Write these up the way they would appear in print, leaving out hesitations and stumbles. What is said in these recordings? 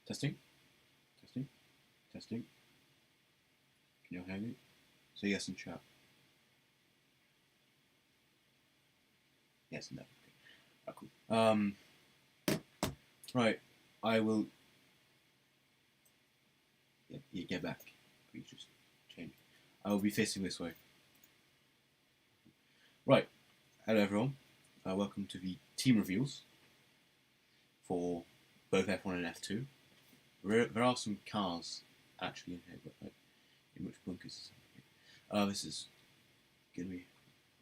Testing, testing, testing. Can you all hear me? Say yes in chat. Yes and no. Okay. Cool. Right. I will. Yeah, get back. Please just change. I will be facing this way. Right. Hello everyone. Welcome to the team reveals for both F1 and F2. There are some cars actually in here, but like, in which bunkers? This is going to be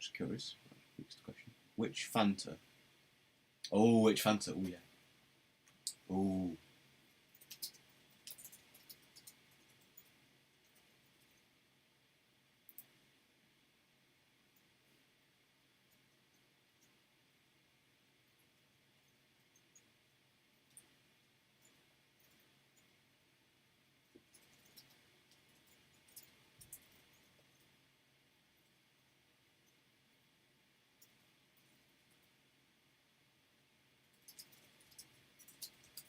just curious. Next question. Which Fanta? Oh, which Fanta? Oh yeah. Oh.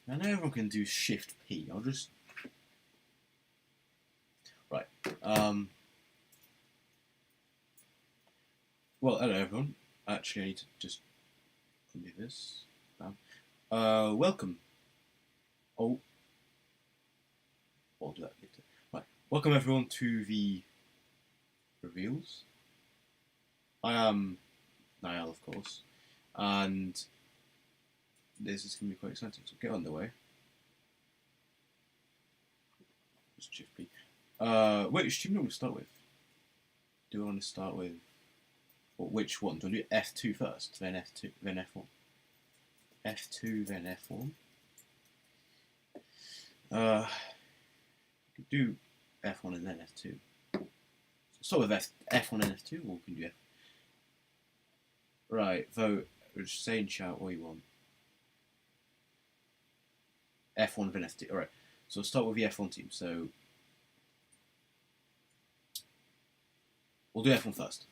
I know everyone can do Shift P. I'll just right. Well, hello everyone. Actually, I need to just undo this. Welcome. Oh, I'll do that later. Right. Welcome everyone to the reveals. I am Niall, of course, and this is going to be quite exciting. So get underway. Just Shift P. Which team do you want to start with? Do I want to start with? Or which one? Do I do F2 first, then F2, then F1? F2, then F1. You could do F1 and then F2. So start with F1 and F2, or we can do F. Right, vote. Just say in chat what you want. F1 then F2. Alright, so we'll start with the F1 team. So we'll do F1 first.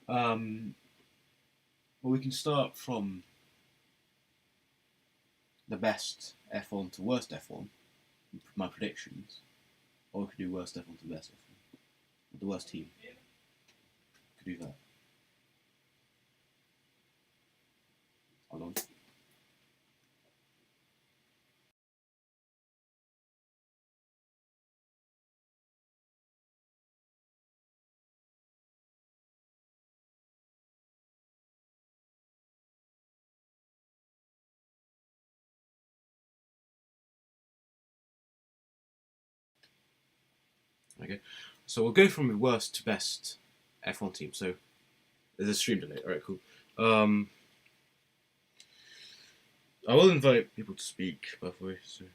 Well, we can start from the best F1 to worst F1, my predictions, or we could do worst F1 to best F1. The worst team. Could do that. Hold on. Okay, so we'll go from the worst to best F1 team. So there's a stream delay. Alright, cool. I will invite people to speak, by the way. So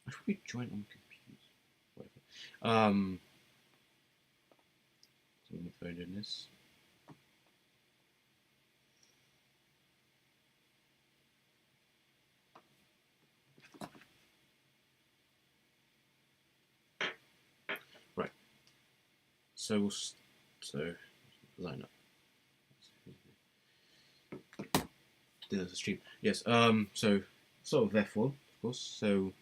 I should be join on computers. Whatever. So I'm going to phone in this. Right. So we'll line up. There's a stream. Yes. So sort of F1, of course. So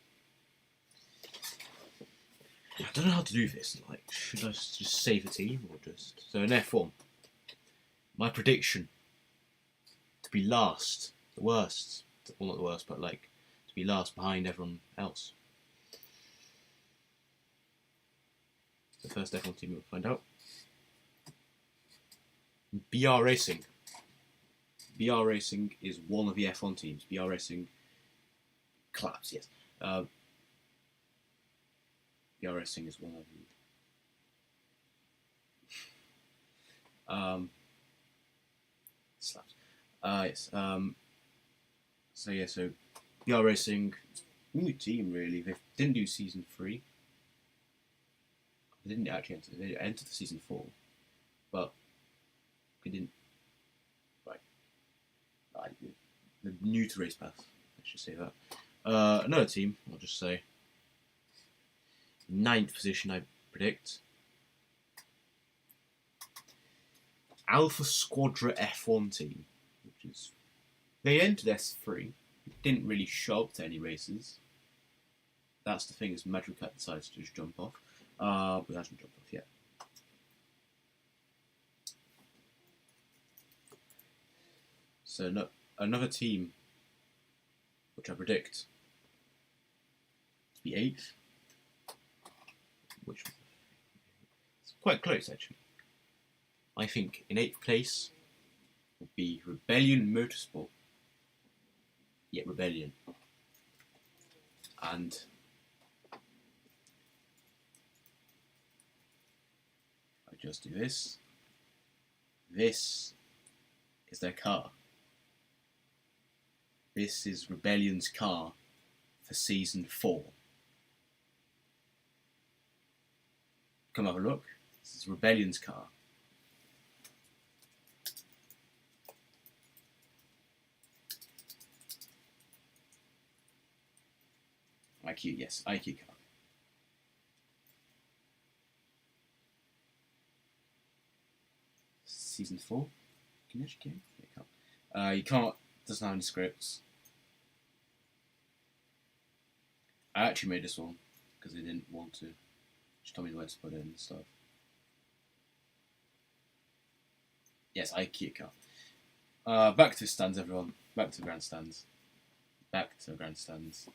I don't know how to do this. Like, should I just save the team or just so in F1? My prediction to be last, the worst. Well, not the worst, but like to be last behind everyone else. The first F1 team we'll find out. BR Racing. BR Racing is one of the F1 teams. BR Racing claps, yes. BR Racing is one of the slaps. Yes. So yeah, so BR Racing, new team really. They didn't do season 3. They didn't actually enter. They entered the season 4, but they didn't. Right. They're new to racePath. I should say that. Another team. I'll just say 9th position. I predict. Alpha Squadra F1 team, which is they entered S3, didn't really show up to any races. That's the thing, is Magical Cat decides to just jump off. But he hasn't jumped off yet. So no, another team, which I predict to be 8th, which is quite close actually. I think in 8th place would be Rebellion Motorsport. Yeah, Rebellion. And I just do this. This is their car. This is Rebellion's car for season 4. Come have a look. This is Rebellion's car. IQ, yes, IQ car. Season 4. Can you actually get it? You can't. You can't. Doesn't have any scripts. I actually made this one because they didn't want to just tell me where to put it and stuff. Yes, IQ car. Back to stands, everyone. Back to grandstands. Back to grandstands.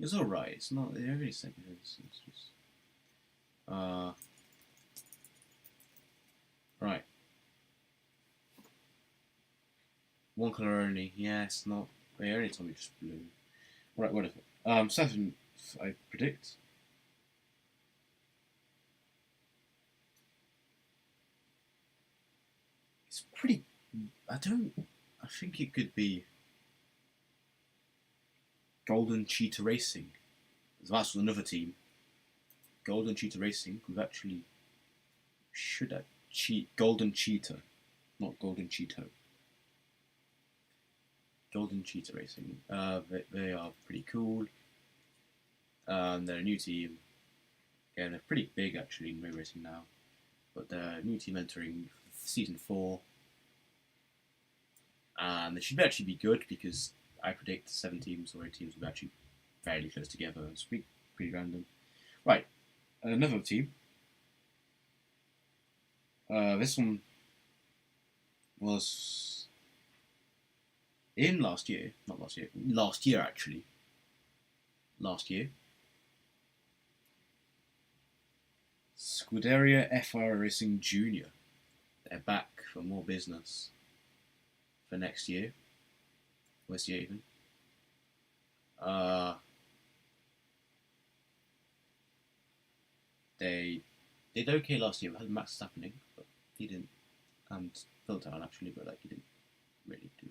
It's alright, it's not, they're really second, it's just, right. One colour only, yes, not, they only told me just blue. Right, whatever. 7th, I predict. It's pretty, I think it could be Golden Cheetah Racing. That's another team. Golden Cheetah Racing. We've actually Golden Cheetah, not Golden Cheeto. Golden Cheetah Racing. They are pretty cool. They're a new team. Yeah, they're pretty big actually in road racing now. But they're a new team entering season 4. And they should actually be good because I predict 7 teams or 8 teams will be actually fairly close together. It's pretty random. Right, another team. This one was in last year actually. Last year. Scuderia FR Racing Junior. They're back for more business for next year. This year even. They did okay last year. We had Max happening, but he didn't. And Philtown actually, but like he didn't really do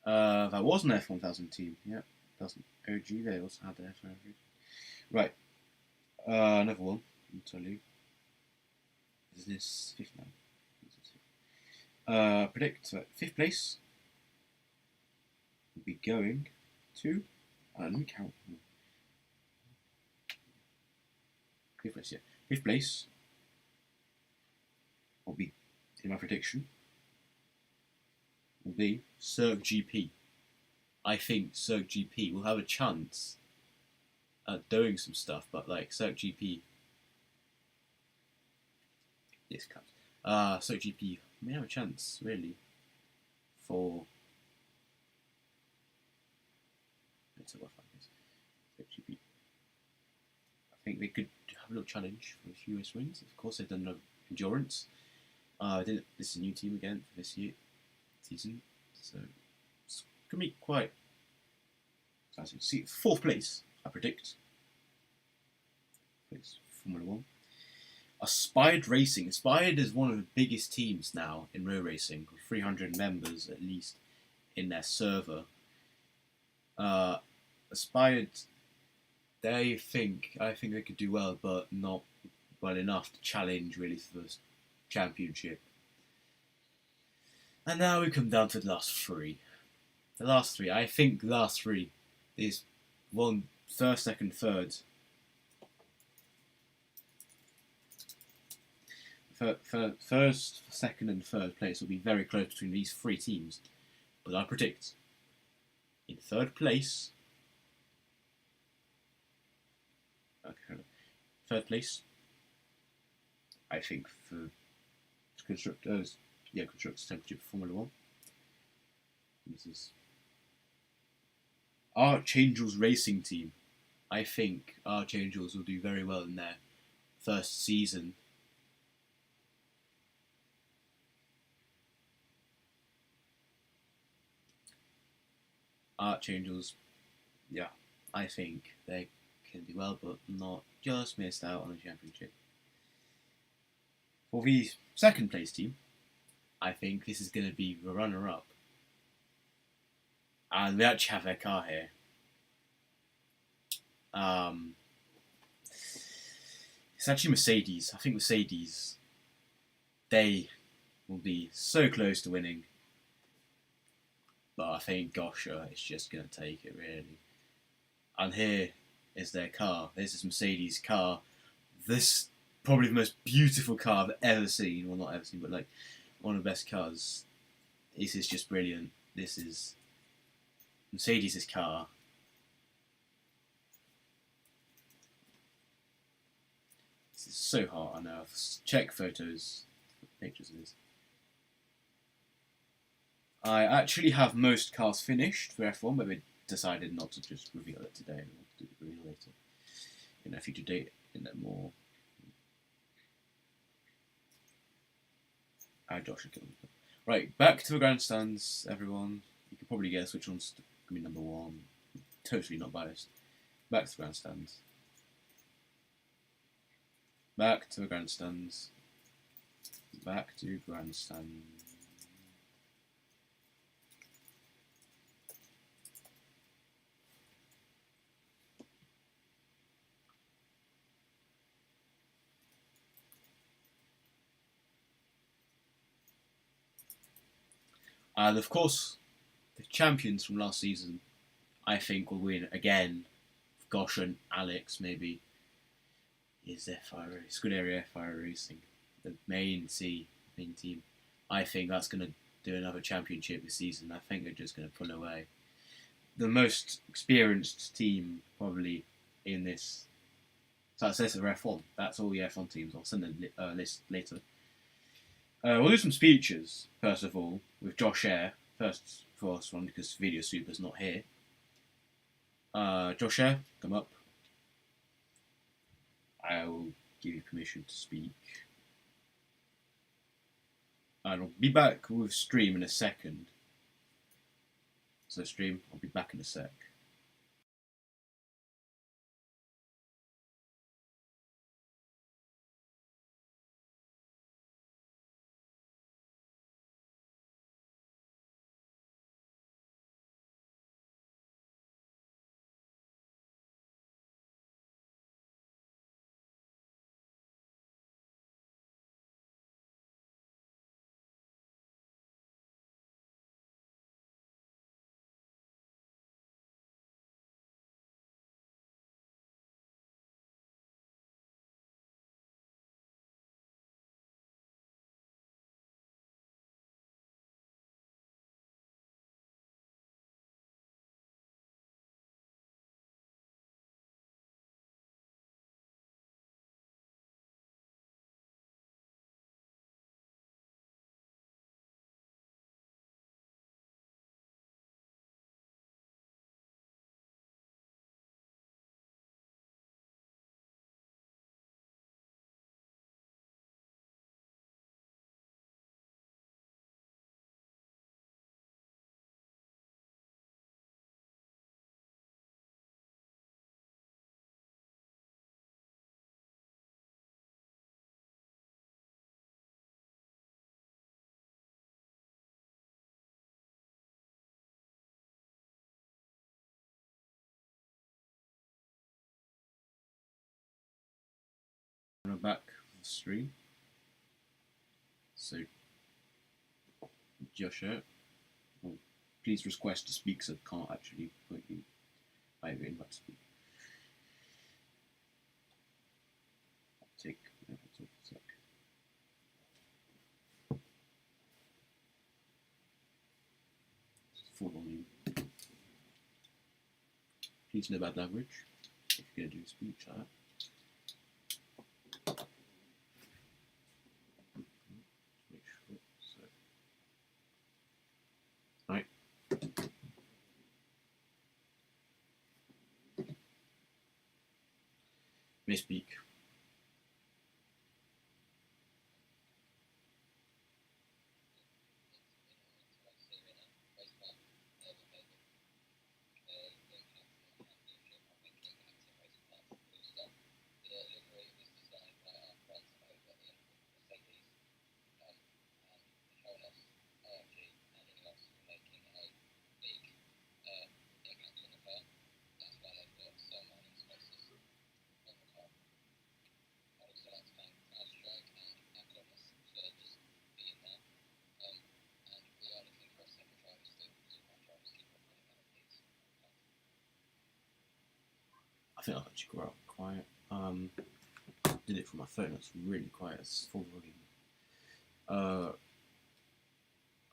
well. That was an F1000 team. Yeah, doesn't OG. They also had the F1000. Right. Another one. I'll tell you. Is this 5th now? Predict 5th place. Will be going to. Let me count. 5th place, yeah. 5th place will be, in my prediction, will be Cirque GP. I think Cirque GP will have a chance at doing some stuff, but like Cirque GP. Yes, counts. Cirque GP may have a chance, really, for. I think they could have a little challenge for a few race wins. Of course, they've done no endurance. This is a new team again for this season, so it's gonna be quite. See, 4th place, I predict. Place Formula 1. Aspired Racing. Aspired is one of the biggest teams now in road racing, with 300 members at least in their server. Aspired, I think they could do well, but not well enough to challenge really for the championship. And now we come down to the last 3. I think the last 3 is 1, 1st, 2nd, 3rd. first, second, and third place will be very close between these three teams. But I predict in third place. Okay, third place. I think for constructors, constructors championship for Formula One. This is Archangel's racing team. I think Archangels will do very well in their first season. Archangels, yeah, I think they can do well, but not just missed out on the championship. For the second place team, I think this is going to be the runner-up. And they actually have their car here. It's actually Mercedes. I think Mercedes, they will be so close to winning. But I think Gosha is just going to take it, really. And here is their car. This is Mercedes' car. This probably the most beautiful car I've ever seen. Well, not ever seen, but like one of the best cars. This is just brilliant. This is Mercedes' car. This is so hot. I know. I've checked pictures of this. I actually have most cars finished for F1, but we decided not to just reveal it today. We'll do the reveal later in a future date, in a more. Josh, right, back to the grandstands, everyone. You can probably guess which one's going to be number one. Totally not biased. Back to the grandstands. Back to the grandstands. Back to grandstands. And of course, the champions from last season, I think, will win again. Gosh and Alex, maybe, is FIA Race. Good area FIA Racing. The main team. I think that's going to do another championship this season. I think they're just going to pull away. The most experienced team, probably, in this. So that's this of F1. That's all the F1 teams. I'll send a list later. We'll do some speeches, first of all, with Josh Eyre. First one, because Video Super's not here. Josh Eyre, come up. I will give you permission to speak. And I'll be back with Stream in a second. So Stream, I'll be back in a sec. I'm back with the stream. So, Josh Eyre, please request to speak, so I can't actually put you. I invite to speak. Take a sec. Please no bad language if you're going to do a speech like that. Make sure. So, right. Misspeak. I think I'll actually grow up quiet. Did it from my phone. It's really quiet. It's full volume.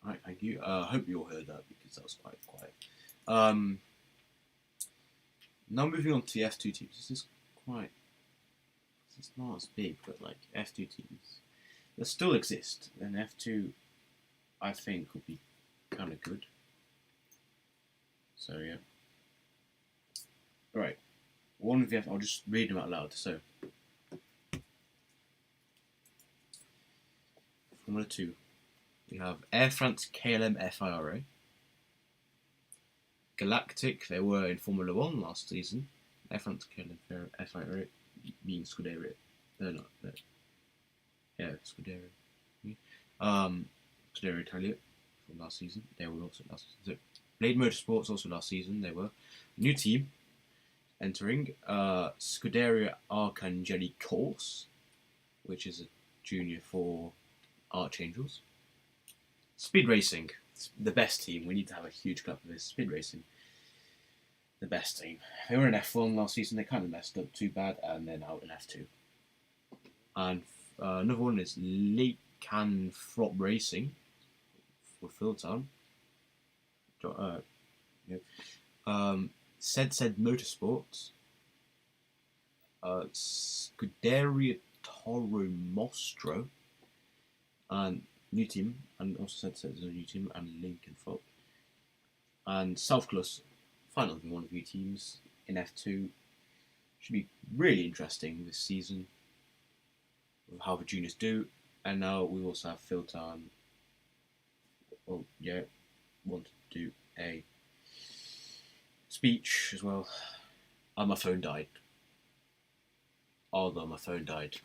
Right, thank you. I hope you all heard that because that was quite quiet. Now moving on to the F2 teams. This is quite. It's not as big, but like F2 teams, they still exist, and F2, I think, would be kind of good. So yeah. All right. One of the I'll just read them out loud. So, Formula 2, we have Air France KLM FIRA. Galactic, they were in Formula 1 last season. Air France KLM FIRA being Scuderia. They're not. They're, yeah, Scuderia. Scuderia Italia from last season. They were also last season. So, Blade Motorsports also last season. They were. New team entering Scuderia Arcangeli Corse, which is a junior for Archangels. Speed Racing, the best team. We need to have a huge club for this. Speed Racing, the best team. They were in F1 last season. They kind of messed up too bad, and they're now in F2. And another one is Lycanthrope Racing for Philtown. Said Motorsports. Scuderia Toro Mostro. And new team, and also said there's a new team, and Lincoln Folk. And Southclus, final of one of your teams in F2. Should be really interesting this season with how the juniors do. And now we also have Philtown. Well, yeah, want to do a speech as well. And my phone died. Although my phone died.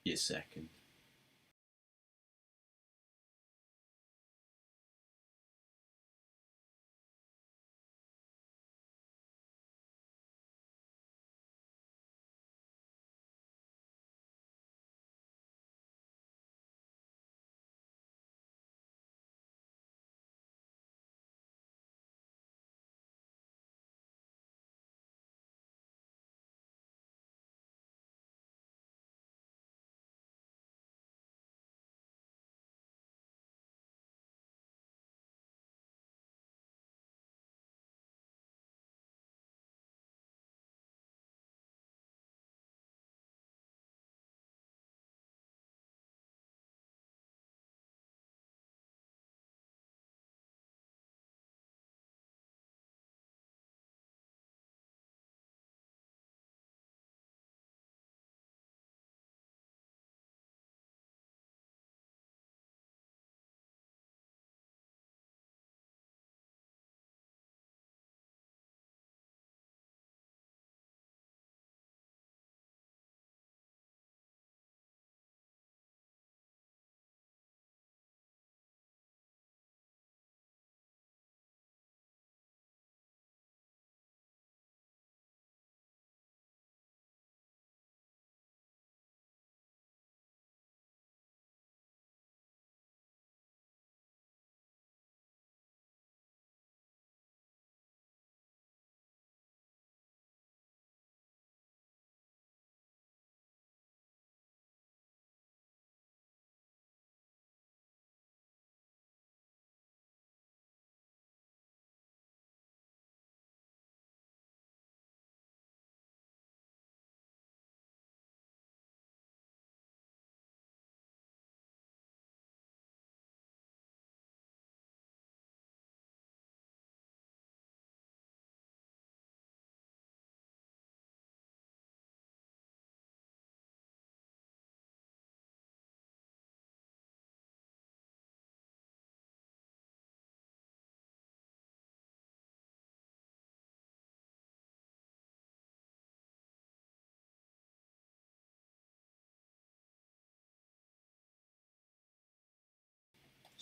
Yes, second.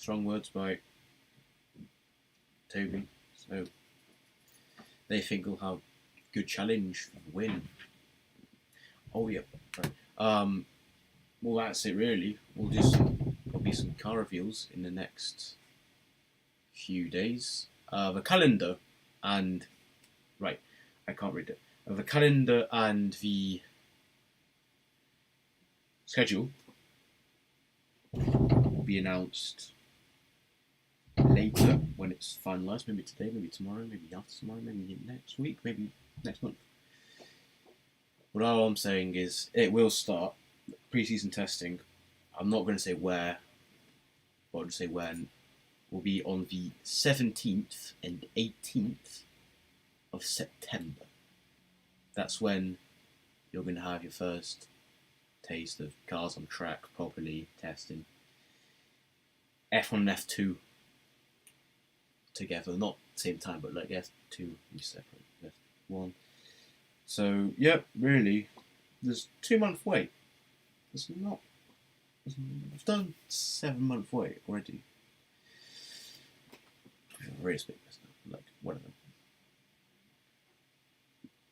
strong words by Toby. So they think we'll have good challenge for the win. Oh yeah. Right. Well, that's it really. There'll be some car reveals in the next few days. The calendar and right, I can't read it. The calendar and the schedule will be announced later when it's finalised. Maybe today, maybe tomorrow, maybe after tomorrow, maybe next week, maybe next month. But all I'm saying is it will start pre-season testing. I'm not going to say where, but I'll just say when. Will be on the 17th and 18th of September. That's when you're going to have your first taste of cars on track properly testing. F1 and F2 together, not same time, but like F2 is separate, F1. So yeah, really, there's 2 month wait. I've done 7 month wait already. Race bit, like whatever.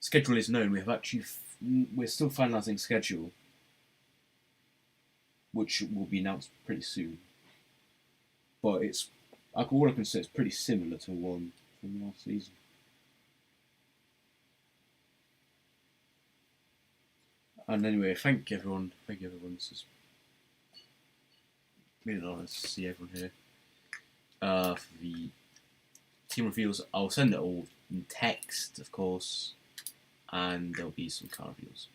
Schedule is known. We're still finalising schedule, which will be announced pretty soon. But all I can say, it's pretty similar to one from last season. And anyway, thank you everyone. This is really nice to see everyone here. For the team reveals, I'll send it all in text, of course, and there'll be some car reveals.